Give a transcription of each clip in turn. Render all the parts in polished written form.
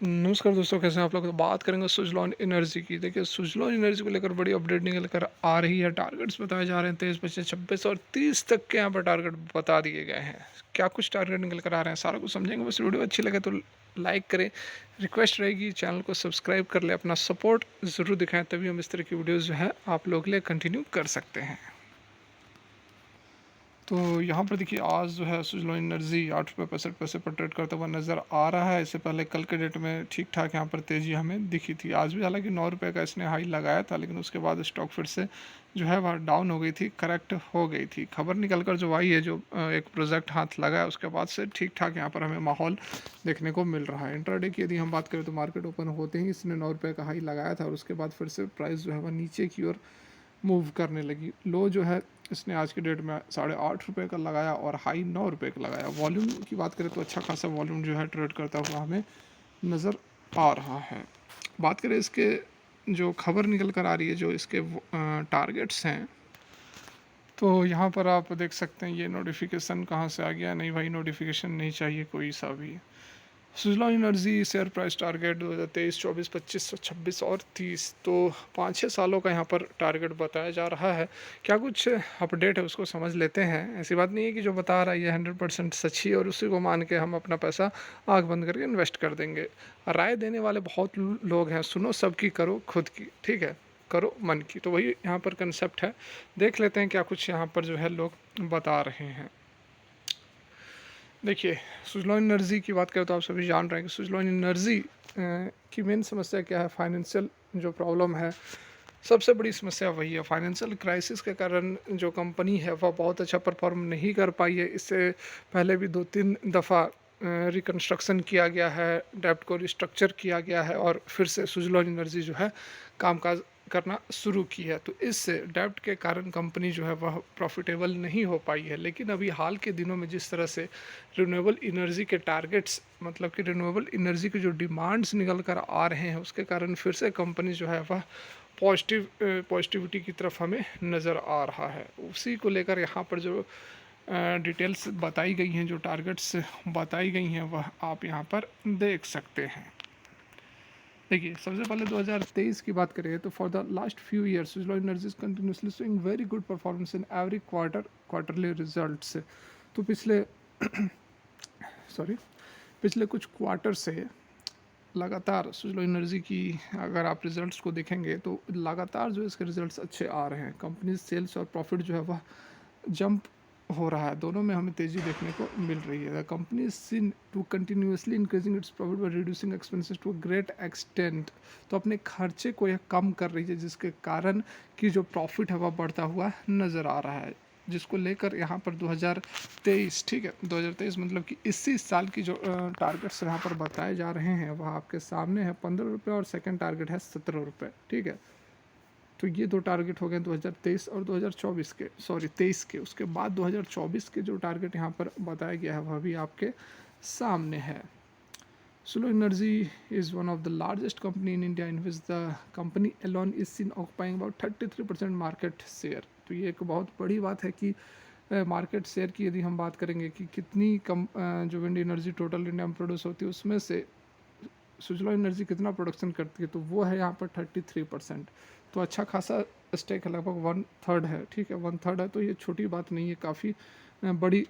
नमस्कार दोस्तों, कैसे हैं आप लोग। तो बात करेंगे सुजलॉन एनर्जी की। देखिए, सुजलॉन एनर्जी को लेकर बड़ी अपडेट निकल कर आ रही है। टारगेट्स बताए जा रहे हैं 23, 25, 26 और 30 तक के यहाँ पर टारगेट बता दिए गए हैं। क्या कुछ टारगेट निकल कर आ रहे हैं, सारा कुछ समझेंगे। बस वीडियो अच्छी लगे तो लाइक करें। रिक्वेस्ट रहेगी चैनल को सब्सक्राइब कर ले, अपना सपोर्ट ज़रूर दिखाएं, तभी हम इस तरह की वीडियोज़ जो है आप लोग के लिए कंटिन्यू कर सकते हैं। तो यहाँ पर देखिए, आज जो है सुजलॉन एनर्जी 8 रुपये 65 पैसे पर ट्रेड करता हुआ नज़र आ रहा है। इससे पहले कल के डेट में ठीक ठाक यहाँ पर तेज़ी हमें दिखी थी। आज भी हालांकि 9 रुपये का इसने हाई लगाया था, लेकिन उसके बाद स्टॉक फिर से जो है वह डाउन हो गई थी, करेक्ट हो गई थी। खबर निकल कर जो आई है, जो एक प्रोजेक्ट हाथ लगा है, उसके बाद से ठीक ठाक यहाँ पर हमें माहौल देखने को मिल रहा है। इंट्राडे की यदि हम बात करें तो मार्केट ओपन होते ही इसने 9 रुपये का हाई लगाया था और उसके बाद फिर से प्राइस जो है वह नीचे की ओर मूव करने लगी। लो जो है इसने आज की डेट में 8.5 रुपये का लगाया और हाई 9 रुपये का लगाया। वॉल्यूम की बात करें तो अच्छा खासा वॉल्यूम जो है ट्रेड करता हुआ हमें नज़र आ रहा है। बात करें इसके जो खबर निकल कर आ रही है, जो इसके टारगेट्स हैं, तो यहाँ पर आप देख सकते हैं ये नोटिफिकेशन कहाँ से आ गया। नहीं भाई, नोटिफिकेशन नहीं चाहिए कोई सा भी। Suzlon energy share price target 2023, 24, 25, 26 और 30, तो 5-6 सालों का यहाँ पर टारगेट बताया जा रहा है। क्या कुछ अपडेट है उसको समझ लेते हैं। ऐसी बात नहीं है कि जो बता रहा है ये 100% सच ही और उसी को मान के हम अपना पैसा आँख बंद करके इन्वेस्ट कर देंगे। राय देने वाले बहुत लोग हैं, सुनो सबकी करो खुद की, ठीक है, करो मन की। तो वही यहाँ पर कंसेप्ट है। देख लेते हैं क्या कुछ यहाँ पर जो है लोग बता रहे हैं। देखिए, सुजलॉन एनर्जी की बात करें तो आप सभी जान रहे हैं कि सुजलॉन एनर्जी की मेन समस्या क्या है। फाइनेंशियल जो प्रॉब्लम है, सबसे बड़ी समस्या वही है। फाइनेंशियल क्राइसिस के कारण जो कंपनी है वह बहुत अच्छा परफॉर्म नहीं कर पाई है। इससे पहले भी 2-3 दफ़ा रिकन्स्ट्रक्शन किया गया है, डेब्ट को रिस्ट्रक्चर किया गया है और फिर से सुजलॉन एनर्जी जो है कामकाज करना शुरू की है। तो इस डेब्ट के कारण कंपनी जो है वह प्रॉफिटेबल नहीं हो पाई है। लेकिन अभी हाल के दिनों में जिस तरह से रिन्यूएबल एनर्जी के टारगेट्स, मतलब कि रिन्यूएबल एनर्जी के जो डिमांड्स निकल कर आ रहे हैं, उसके कारण फिर से कंपनी जो है वह पॉजिटिविटी की तरफ हमें नज़र आ रहा है। उसी को लेकर यहाँ पर जो डिटेल्स बताई गई हैं, जो टारगेट्स बताई गई हैं, वह आप यहाँ पर देख सकते हैं। देखिए, सबसे पहले 2023 की बात करें तो for the last few years Suzlon energies continuously showing very good performance in every quarterly results. तो सॉरी पिछले कुछ क्वार्टर से लगातार सुजलॉन एनर्जी की अगर आप रिजल्ट्स को देखेंगे तो लगातार जो इसके रिजल्ट्स अच्छे आ रहे हैं। कंपनी सेल्स और प्रॉफिट जो है वह जंप हो रहा है, दोनों में हमें तेज़ी देखने को मिल रही है। The company is seen to continuously increasing its profit by reducing expenses to a great extent. तो अपने खर्चे को यह कम कर रही है, जिसके कारण कि जो प्रॉफिट है वह बढ़ता हुआ नज़र आ रहा है। जिसको लेकर यहाँ पर 2023, ठीक है, 2023 मतलब कि इसी साल की जो टारगेट्स यहाँ पर बताए जा रहे हैं वह आपके सामने है। 15 रुपये और सेकंड टारगेट है 17 रुपये, ठीक है। तो ये दो टारगेट हो गए 2023 और 2024 के, सॉरी 23 के। उसके बाद 2024 के जो टारगेट यहाँ पर बताया गया है वह भी आपके सामने है। Solo Energy is one of the largest company in India in which the company alone is seen occupying about 33% market share. तो ये एक बहुत बड़ी बात है कि मार्केट शेयर की यदि हम बात करेंगे कि कितनी कम जो विंड एनर्जी टोटल इंडिया में प्रोड्यूस होती है, उसमें से सुजलॉन एनर्जी कितना प्रोडक्शन करती है, तो वो है यहाँ पर 33%। तो अच्छा खासा स्टेक है, लगभग 1/3 है, ठीक है, 1/3 है। तो ये छोटी बात नहीं है, काफ़ी बड़ी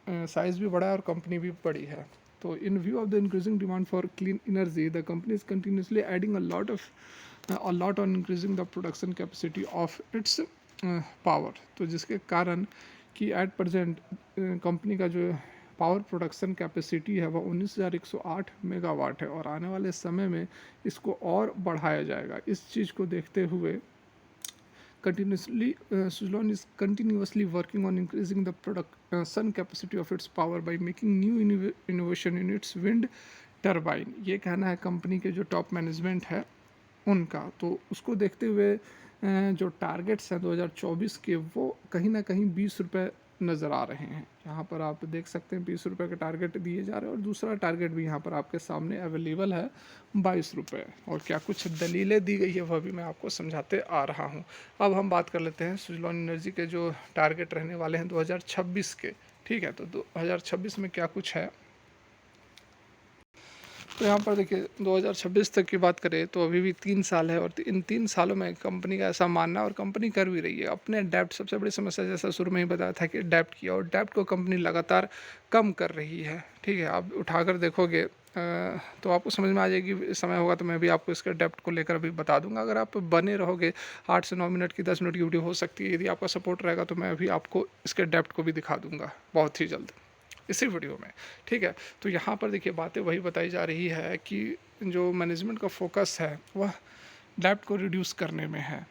साइज़ भी बड़ा है और कंपनी भी बड़ी है। तो इन view of the increasing demand for clean energy, the company is continuously adding a lot on increasing the production capacity of its power. तो जिसके कारण कि एट प्रजेंट कंपनी का जो पावर प्रोडक्शन कैपेसिटी है वह 19,108 मेगावाट है और आने वाले समय में इसको और बढ़ाया जाएगा। इस चीज़ को देखते हुए Suzlon is continuously working on increasing the production capacity of its power by making new innovation in its wind turbine। ये कहना है कंपनी के जो टॉप मैनेजमेंट है उनका। तो उसको देखते हुए जो टारगेट्स हैं 2024 के, वो कहीं ना कहीं 20 रुपये नज़र आ रहे हैं। यहाँ पर आप देख सकते हैं 20 रुपये के टारगेट दिए जा रहे हैं और दूसरा टारगेट भी यहाँ पर आपके सामने अवेलेबल है 22 रुपये। और क्या कुछ दलीलें दी गई है वह भी मैं आपको समझाते आ रहा हूँ। अब हम बात कर लेते हैं सुजलॉन एनर्जी के जो टारगेट रहने वाले हैं 2026 के, ठीक है। तो 2026 में क्या कुछ है। तो यहाँ पर देखिए 2026 तक की बात करें तो अभी भी 3 साल है, और इन 3 सालों में कंपनी का ऐसा मानना है, और कंपनी कर भी रही है अपने डेब्ट। सबसे बड़ी समस्या जैसा शुरू में ही बताया था कि डेब्ट की, और डेब्ट को कंपनी लगातार कम कर रही है। ठीक है, आप उठाकर देखोगे तो आपको समझ में आ जाएगी। समय होगा तो मैं भी आपको इसके डेप्ट को लेकर भी बता दूंगा। अगर आप बने रहोगे 8 से 9 मिनट की 10 मिनट की वीडियो हो सकती है, यदि आपका सपोर्ट रहेगा तो मैं अभी आपको इसके डेप्ट को भी दिखा दूंगा बहुत ही जल्द इसी वीडियो में। ठीक है, तो यहाँ पर देखिए बातें वही बताई जा रही है कि जो मैनेजमेंट का फोकस है वह डेप्ट को रिड्यूस करने में है।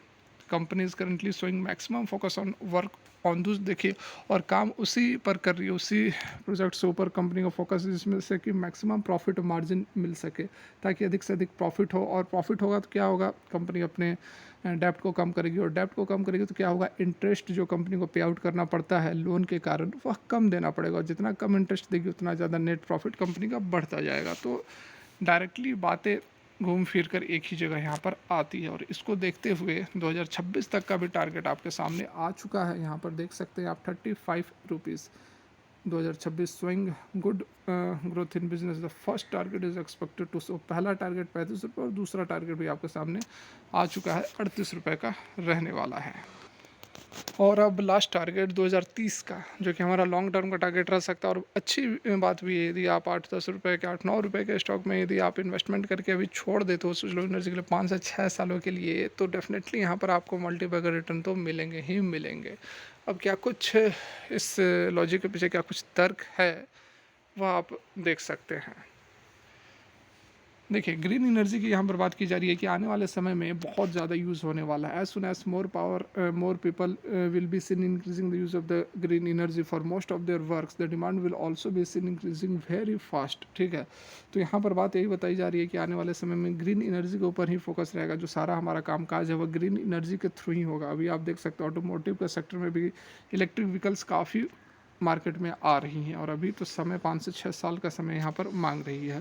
Company is currently showing maximum focus on work on दूस, देखिए, और काम उसी पर कर रही है, उसी प्रोजेक्ट से ऊपर कंपनी का फोकस है जिसमें से कि मैक्सिमम प्रॉफिट मार्जिन मिल सके, ताकि अधिक से अधिक प्रॉफिट हो। और प्रॉफिट होगा तो क्या होगा, कंपनी अपने डेप्ट को कम करेगी, और डेप्ट को कम करेगी तो क्या होगा, इंटरेस्ट जो कंपनी को पे आउट करना पड़ता है लोन के कारण वह कम देना पड़ेगा, और जितना कम इंटरेस्ट देगी उतना ज़्यादा नेट प्रॉफिट कंपनी का बढ़ता जाएगा। तो डायरेक्टली बातें घूम फिर कर एक ही जगह यहाँ पर आती है, और इसको देखते हुए 2026 तक का भी टारगेट आपके सामने आ चुका है। यहाँ पर देख सकते हैं आप 35 rupees 2026 showing good growth in business. The first target is expected to show, पहला टारगेट 35 रुपये और दूसरा टारगेट भी आपके सामने आ चुका है, 38 रुपये का रहने वाला है। और अब लास्ट टारगेट 2030 का, जो कि हमारा लॉन्ग टर्म का टारगेट रह सकता है। और अच्छी बात भी है, यदि आप 8-10 रुपये के 8-9 रुपये के स्टॉक में यदि आप इन्वेस्टमेंट करके अभी छोड़ देते हो सुजलॉन एनर्जी के लिए 5 से 6 सालों के लिए, तो डेफिनेटली यहाँ पर आपको मल्टीपल रिटर्न तो मिलेंगे ही मिलेंगे। अब क्या कुछ इस लॉजिक के पीछे क्या कुछ तर्क है, वह आप देख सकते हैं। देखिए, ग्रीन एनर्जी की यहाँ पर बात की जा रही है कि आने वाले समय में बहुत ज़्यादा यूज़ होने वाला है। As soon as more power more people will be seen increasing the use of the green energy for most of their works, the demand will also be seen increasing very fast. ठीक है, तो यहाँ पर बात यही बताई जा रही है कि आने वाले समय में ग्रीन एनर्जी के ऊपर ही फोकस रहेगा। जो सारा हमारा काम काज है वह ग्रीन एनर्जी के थ्रू ही होगा। अभी आप देख सकते हो ऑटोमोटिव के सेक्टर में भी इलेक्ट्रिक व्हीकल्स काफ़ी मार्केट में आ रही हैं, और अभी तो समय 5 से 6 साल का समय यहाँ पर मांग रही है।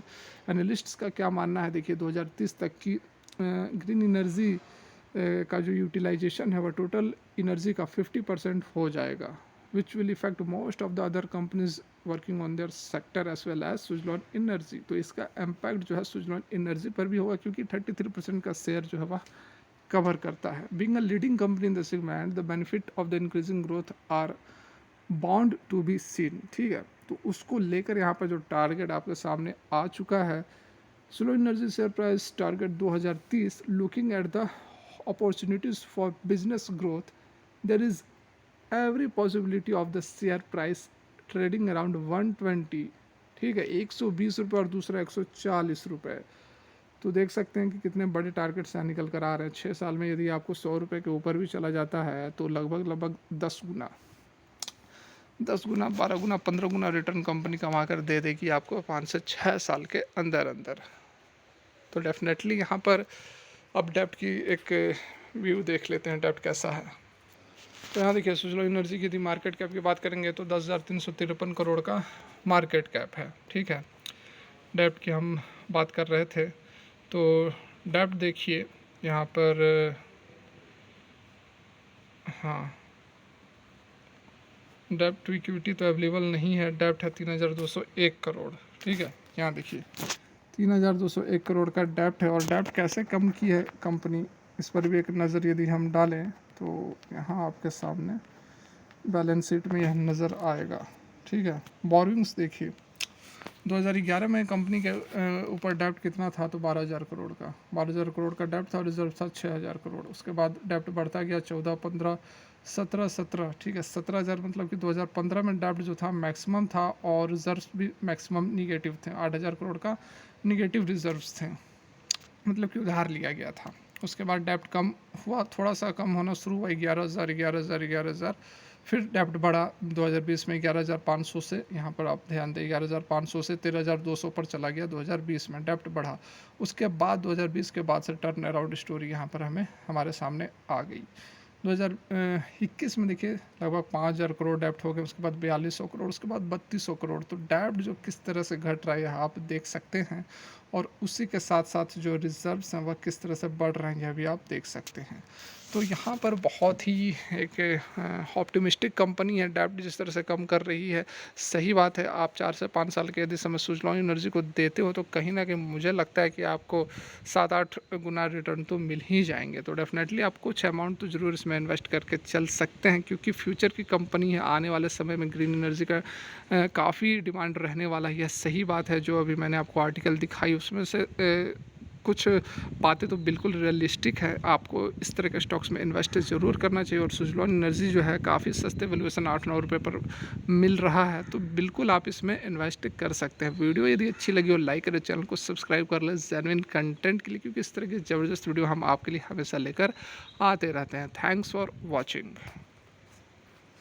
एनालिस्ट्स का क्या मानना है, देखिए 2030 तक की ग्रीन एनर्जी का जो यूटिलाइजेशन है वह टोटल एनर्जी का 50% हो जाएगा, which will effect most of the other companies working on their sector as well as Suzlon Energy. तो इसका इम्पैक्ट जो है सुजलॉन एनर्जी पर भी होगा, क्योंकि 33% का शेयर जो है वह कवर करता है। Being a leading company in the segment, the benefit of the increasing growth are bound to be seen. ठीक है, तो उसको लेकर यहाँ पर जो टारगेट आपके सामने आ चुका है, slow energy share price target 2030, looking at the opportunities for business growth, there is every possibility of the share price trading around 120। ठीक है, 120 रुपये और दूसरा 140 रुपये। तो देख सकते हैं कि कितने बड़े टारगेट से निकल कर आ रहे हैं। 6 साल में यदि आपको 100 रुपये के ऊपर भी चला जाता है तो लगभग लगभग 10 गुना, 10 गुना, 12 गुना, 15 गुना रिटर्न कंपनी कमा कर दे देगी आपको 5 से 6 साल के अंदर अंदर। तो डेफिनेटली यहाँ पर अब डेप्ट की एक व्यू देख लेते हैं, डेप्ट कैसा है। तो यहाँ देखिए सुजलॉन एनर्जी की यदि मार्केट कैप की बात करेंगे तो 10,353 करोड़ का मार्केट कैप है। ठीक है, डेप्ट की हम बात कर रहे थे, तो डेप्ट देखिए यहाँ पर, हाँ, डेप्ट टू इक्विटी तो अवेलेबल नहीं है। डेप्ट है 3,201 करोड़। ठीक है, यहाँ देखिए 3,201 करोड़ का डेप्ट है। और डेप्ट कैसे कम की है कंपनी, इस पर भी एक नज़र यदि हम डालें तो यहाँ आपके सामने बैलेंस शीट में यह नज़र आएगा। ठीक है, बोरिंग्स देखिए 2011 में कंपनी के ऊपर डेप्ट कितना था, तो 12,000 करोड़ का, 12,000 करोड़ का डेप्ट था, और रिजर्व था 6,000 करोड़। उसके बाद डेप्ट बढ़ता गया 14, 15, 17। ठीक है, 17,000 मतलब कि 2015 में डेप्ट जो था मैक्सिमम था, और रिजर्व भी मैक्सिमम निगेटिव थे। 8,000 करोड़ का निगेटिव रिजर्व्स थे, मतलब कि उधार लिया गया था। उसके बाद डेप्ट कम हुआ, थोड़ा सा कम होना शुरू हुआ, 11,000, 11,000, 11,000। फिर डेप्ट बढ़ा 2020 में 11,500 से, यहाँ पर आप ध्यान दें 11,500 से 13,200 पर चला गया 2020 में, डेप्ट बढ़ा। उसके बाद 2020 के बाद से टर्न अराउंड स्टोरी यहाँ पर हमारे सामने आ गई। 2021 में देखिए लगभग 5,000 करोड़ डेप्ट हो गए, उसके बाद 4,200 करोड़, उसके बाद 3,200 करोड़। तो डेप्ट जो किस तरह से घट रहा है आप देख सकते हैं, और उसी के साथ साथ जो रिजर्व्स हैं वह किस तरह से बढ़ रहे हैं, यह भी आप देख सकते हैं। तो यहाँ पर बहुत ही एक ऑप्टिमिस्टिक कंपनी है, डेब्ट जिस तरह से कम कर रही है। सही बात है, आप 4 से 5 साल के यदि समय सुज़लॉन एनर्जी को देते हो तो कहीं न कहीं मुझे लगता है कि आपको 7-8 गुना रिटर्न तो मिल ही जाएँगे। तो डेफ़िनेटली आप कुछ अमाउंट तो ज़रूर इसमें इन्वेस्ट करके चल सकते हैं, क्योंकि फ्यूचर की कंपनी है। आने वाले समय में ग्रीन एनर्जी का काफ़ी डिमांड रहने वाला है। यह सही बात है, जो अभी मैंने आपको आर्टिकल दिखाई उसमें से कुछ बातें तो बिल्कुल रियलिस्टिक है। आपको इस तरह के स्टॉक्स में इन्वेस्ट ज़रूर करना चाहिए, और सुज़लॉन एनर्जी जो है काफ़ी सस्ते वैल्यूएशन 8-9 रुपए पर मिल रहा है, तो बिल्कुल आप इसमें इन्वेस्ट कर सकते हैं। वीडियो यदि अच्छी लगी हो लाइक करें, चैनल को सब्सक्राइब कर लें जेन्युइन कंटेंट के लिए, क्योंकि इस तरह की ज़बरदस्त वीडियो हम आपके लिए हमेशा लेकर आते रहते हैं। Thanks for watching.